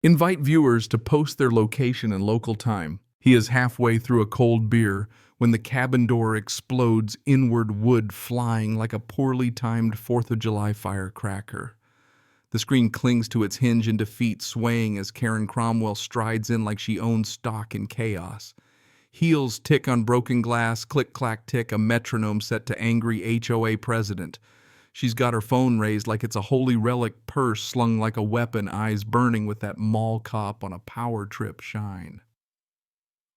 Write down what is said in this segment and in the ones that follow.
Invite viewers to post their location and local time. He is halfway through a cold beer when the cabin door explodes, inward wood flying like a poorly timed 4th of July firecracker. The screen clings to its hinge in defeat, swaying as Karen Cromwell strides in like she owns stock in chaos. Heels tick on broken glass, click-clack-tick, a metronome set to angry HOA president. She's got her phone raised like it's a holy relic, purse slung like a weapon, eyes burning with that mall cop on a power trip shine.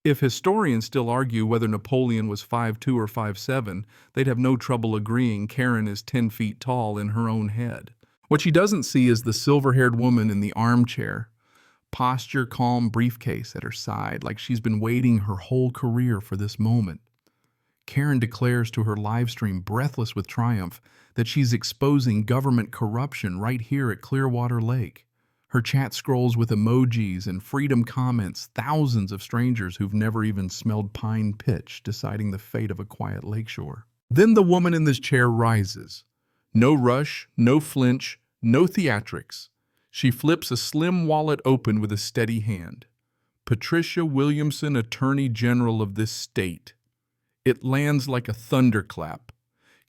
If historians still argue whether Napoleon was 5'2" or 5'7", they'd have no trouble agreeing Karen is 10 feet tall in her own head. What she doesn't see is the silver-haired woman in the armchair, posture calm, briefcase at her side, like she's been waiting her whole career for this moment. Karen declares to her live stream, breathless with triumph, that she's exposing government corruption right here at Clearwater Lake. Her chat scrolls with emojis and freedom comments, thousands of strangers who've never even smelled pine pitch deciding the fate of a quiet lakeshore. Then the woman in this chair rises. No rush, no flinch, no theatrics. She flips a slim wallet open with a steady hand. Patricia Williamson, Attorney General of this state. It lands like a thunderclap.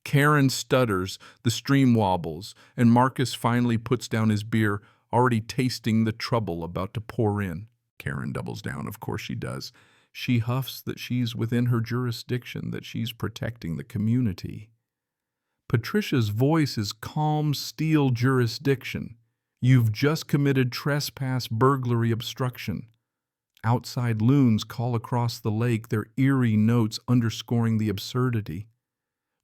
Karen stutters, the stream wobbles, and Marcus finally puts down his beer, already tasting the trouble about to pour in. Karen doubles down, of course she does. She huffs that she's within her jurisdiction, that she's protecting the community. Patricia's voice is calm steel jurisdiction. You've just committed trespass, burglary, obstruction. Outside loons call across the lake, their eerie notes underscoring the absurdity.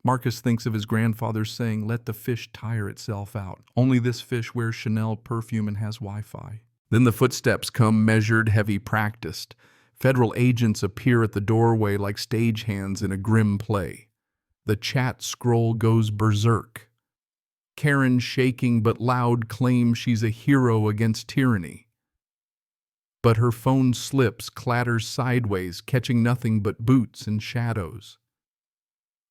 Marcus thinks of his grandfather saying, "Let the fish tire itself out. Only this fish wears Chanel perfume and has Wi-Fi." Then the footsteps come, measured, heavy, practiced. Federal agents appear at the doorway like stagehands in a grim play. The chat scroll goes berserk. Karen, shaking but loud, claims she's a hero against tyranny. But her phone slips, clatters sideways, catching nothing but boots and shadows.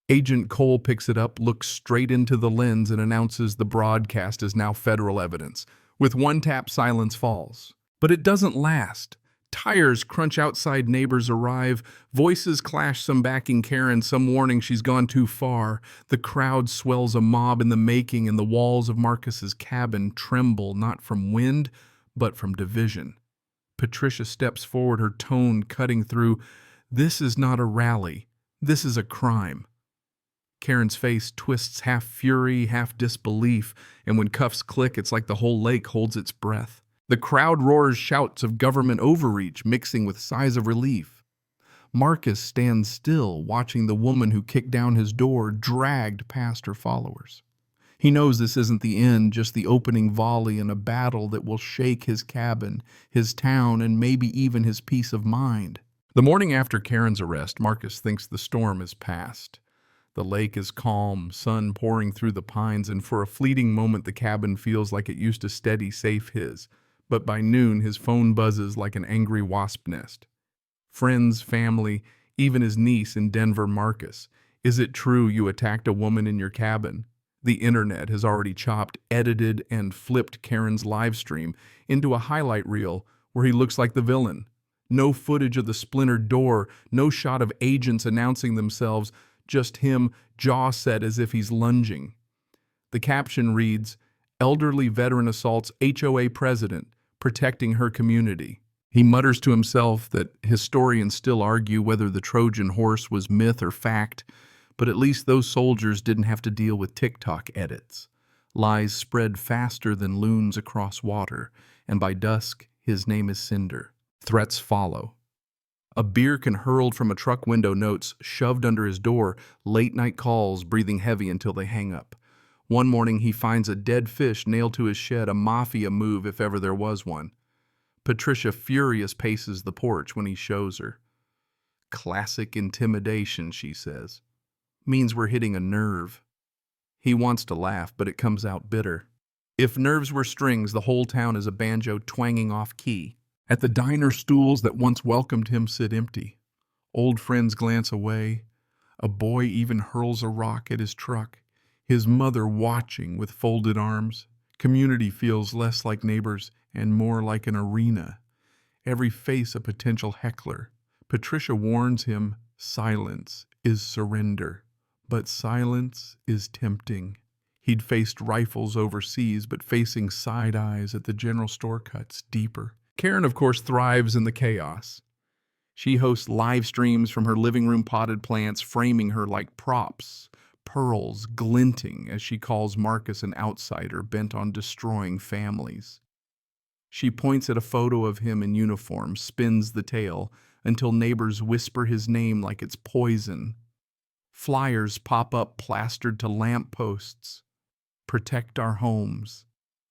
Agent Cole picks it up, looks straight into the lens, and announces the broadcast is now federal evidence. With one tap, silence falls. But it doesn't last. Tires crunch outside, neighbors arrive. Voices clash, some backing Karen, some warning she's gone too far. The crowd swells, a mob in the making, and the walls of Marcus's cabin tremble, not from wind, but from division. Patricia steps forward, her tone cutting through. This is not a rally. This is a crime. Karen's face twists, half fury, half disbelief, and when cuffs click, it's like the whole lake holds its breath. The crowd roars shouts of government overreach, mixing with sighs of relief. Marcus stands still, watching the woman who kicked down his door dragged past her followers. He knows this isn't the end, just the opening volley in a battle that will shake his cabin, his town, and maybe even his peace of mind. The morning after Karen's arrest, Marcus thinks the storm is past. The lake is calm, sun pouring through the pines, and for a fleeting moment the cabin feels like it used to steady safe his. But by noon his phone buzzes like an angry wasp nest. Friends, family, even his niece in Denver, Marcus. Is it true you attacked a woman in your cabin? The internet has already chopped, edited, and flipped Karen's live stream into a highlight reel where he looks like the villain. No footage of the splintered door, no shot of agents announcing themselves, just him, jaw set as if he's lunging. The caption reads, "Elderly veteran assaults HOA president, protecting her community." He mutters to himself that historians still argue whether the Trojan horse was myth or fact, but at least those soldiers didn't have to deal with TikTok edits. Lies spread faster than loons across water, and by dusk, his name is Cinder. Threats follow. A beer can hurled from a truck window, notes shoved under his door, late-night calls, breathing heavy until they hang up. One morning he finds a dead fish nailed to his shed, a mafia move if ever there was one. Patricia, furious, paces the porch when he shows her. "Classic intimidation," she says. "Means we're hitting a nerve." He wants to laugh, but it comes out bitter. If nerves were strings, the whole town is a banjo twanging off key. At the diner, stools that once welcomed him sit empty. Old friends glance away. A boy even hurls a rock at his truck. His mother watching with folded arms. Community feels less like neighbors and more like an arena, every face a potential heckler. Patricia warns him, silence is surrender, but silence is tempting. He'd faced rifles overseas, but facing side eyes at the general store cuts deeper. Karen, of course, thrives in the chaos. She hosts live streams from her living room potted plants, framing her like props, pearls glinting as she calls Marcus an outsider bent on destroying families. She points at a photo of him in uniform, spins the tale, until neighbors whisper his name like it's poison. Flyers pop up plastered to lampposts. Protect our homes.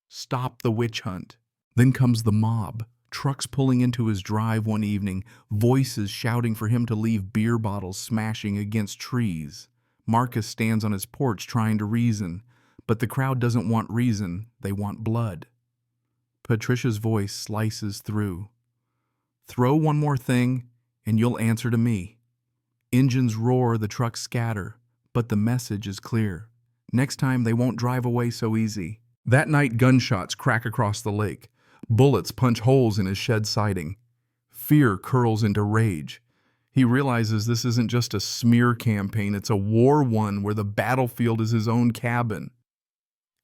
Stop the witch hunt. Then comes the mob. Trucks pulling into his drive one evening, voices shouting for him to leave, beer bottles smashing against trees. Marcus stands on his porch trying to reason, but the crowd doesn't want reason, they want blood. Patricia's voice slices through. Throw one more thing, and you'll answer to me. Engines roar, the trucks scatter, but the message is clear. Next time they won't drive away so easy. That night, gunshots crack across the lake. Bullets punch holes in his shed siding. Fear curls into rage. He realizes this isn't just a smear campaign, it's a war one where the battlefield is his own cabin.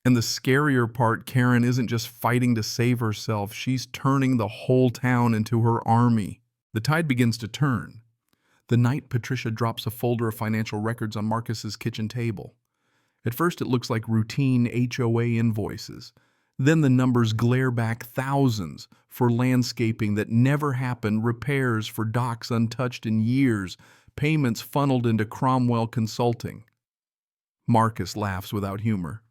And the scarier part, Karen isn't just fighting to save herself, she's turning the whole town into her army. The tide begins to turn. The night Patricia drops a folder of financial records on Marcus's kitchen table. At first it looks like routine HOA invoices. Then the numbers glare back thousands for landscaping that never happened, repairs for docks untouched in years, payments funneled into Cromwell Consulting. Marcus laughs without humor.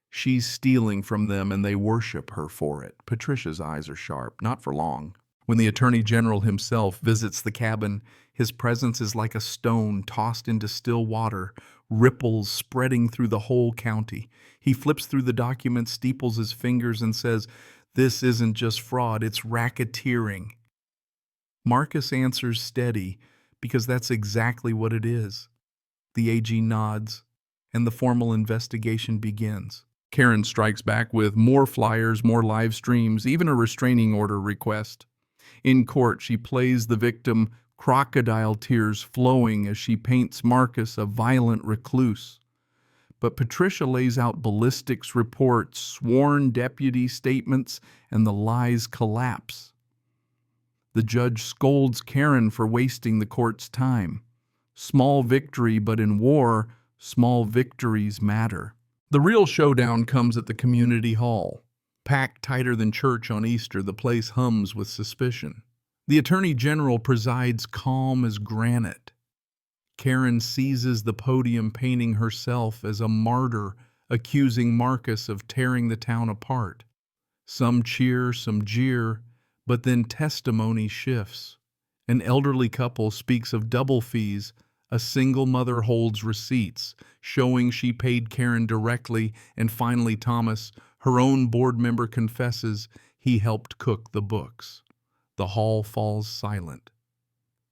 She's stealing from them and they worship her for it. Patricia's eyes are sharp, not for long. When the Attorney General himself visits the cabin, his presence is like a stone tossed into still water, ripples spreading through the whole county. He flips through the documents, steeples his fingers, and says, "This isn't just fraud, it's racketeering." Marcus answers steady, because that's exactly what it is. The AG nods, and the formal investigation begins. Karen strikes back with more flyers, more live streams, even a restraining order request. In court, she plays the victim, crocodile tears flowing as she paints Marcus a violent recluse. But Patricia lays out ballistics reports, sworn deputy statements, and the lies collapse. The judge scolds Karen for wasting the court's time. Small victory, but in war, small victories matter. The real showdown comes at the community hall. Packed tighter than church on Easter, the place hums with suspicion. The Attorney General presides calm as granite. Karen seizes the podium, painting herself as a martyr, accusing Marcus of tearing the town apart. Some cheer, some jeer, but then testimony shifts. An elderly couple speaks of double fees. A single mother holds receipts, showing she paid Karen directly, and finally Thomas, her own board member, confesses he helped cook the books. The hall falls silent.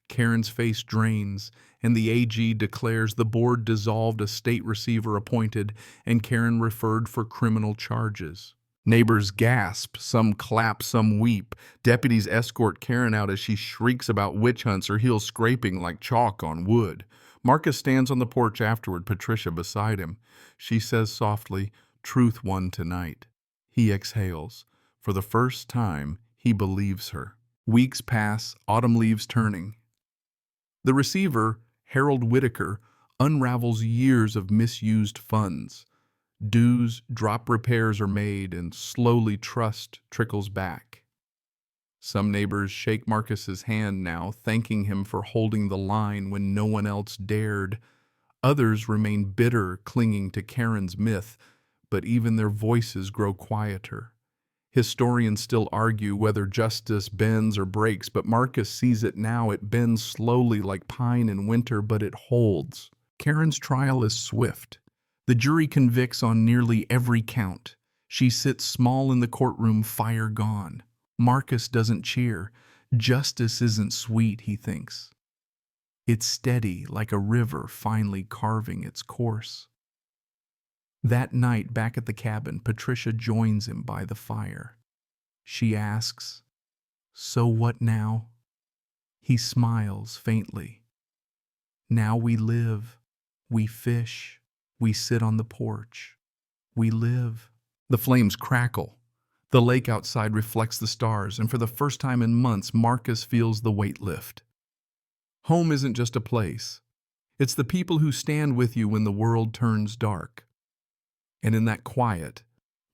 Karen's face drains, and the AG declares the board dissolved, a state receiver appointed, and Karen referred for criminal charges. Neighbors gasp, some clap, some weep. Deputies escort Karen out as she shrieks about witch hunts, her heels scraping like chalk on wood. Marcus stands on the porch afterward, Patricia beside him. She says softly, "Truth won tonight." He exhales. For the first time, he believes her. Weeks pass, autumn leaves turning. The receiver, Harold Whitaker, unravels years of misused funds. Dues, drop repairs are made, and slowly trust trickles back. Some neighbors shake Marcus's hand now, thanking him for holding the line when no one else dared. Others remain bitter, clinging to Karen's myth, but even their voices grow quieter. Historians still argue whether justice bends or breaks, but Marcus sees it now. It bends slowly like pine in winter, but it holds. Karen's trial is swift. The jury convicts on nearly every count. She sits small in the courtroom, fire gone. Marcus doesn't cheer. Justice isn't sweet, he thinks. It's steady, like a river finally carving its course. That night, back at the cabin, Patricia joins him by the fire. She asks, "So what now?" He smiles faintly. "Now we live, we fish, we sit on the porch, we live." The flames crackle. The lake outside reflects the stars, and for the first time in months, Marcus feels the weight lift. Home isn't just a place. It's the people who stand with you when the world turns dark. And in that quiet,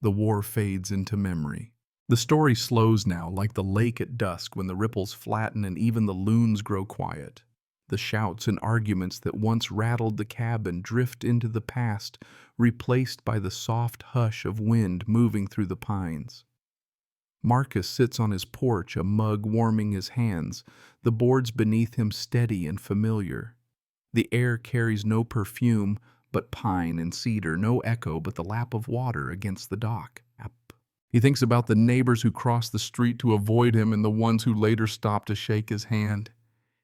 the war fades into memory. The story slows now, like the lake at dusk when the ripples flatten and even the loons grow quiet. The shouts and arguments that once rattled the cabin drift into the past, replaced by the soft hush of wind moving through the pines. Marcus sits on his porch, a mug warming his hands, the boards beneath him steady and familiar. The air carries no perfume but pine and cedar, no echo but the lap of water against the dock. He thinks about the neighbors who crossed the street to avoid him and the ones who later stopped to shake his hand.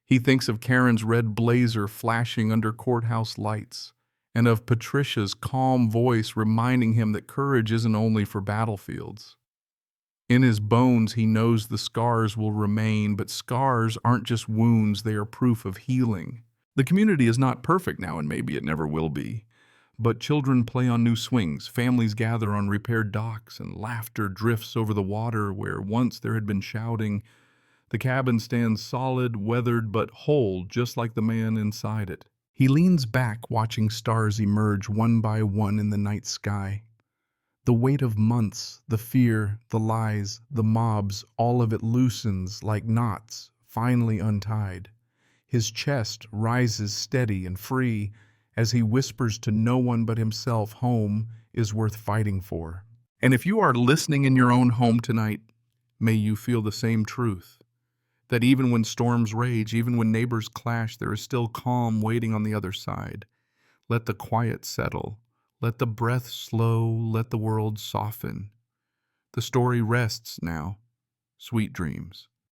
He thinks of Karen's red blazer flashing under courthouse lights, and of Patricia's calm voice reminding him that courage isn't only for battlefields. In his bones, he knows the scars will remain, but scars aren't just wounds, they are proof of healing. The community is not perfect now, and maybe it never will be. But children play on new swings, families gather on repaired docks, and laughter drifts over the water where once there had been shouting. The cabin stands solid, weathered, but whole, just like the man inside it. He leans back, watching stars emerge one by one in the night sky. The weight of months, the fear, the lies, the mobs, all of it loosens like knots, finally untied. His chest rises steady and free as he whispers to no one but himself, home is worth fighting for. And if you are listening in your own home tonight, may you feel the same truth. That even when storms rage, even when neighbors clash, there is still calm waiting on the other side. Let the quiet settle. Let the breath slow. Let the world soften. The story rests now. Sweet dreams.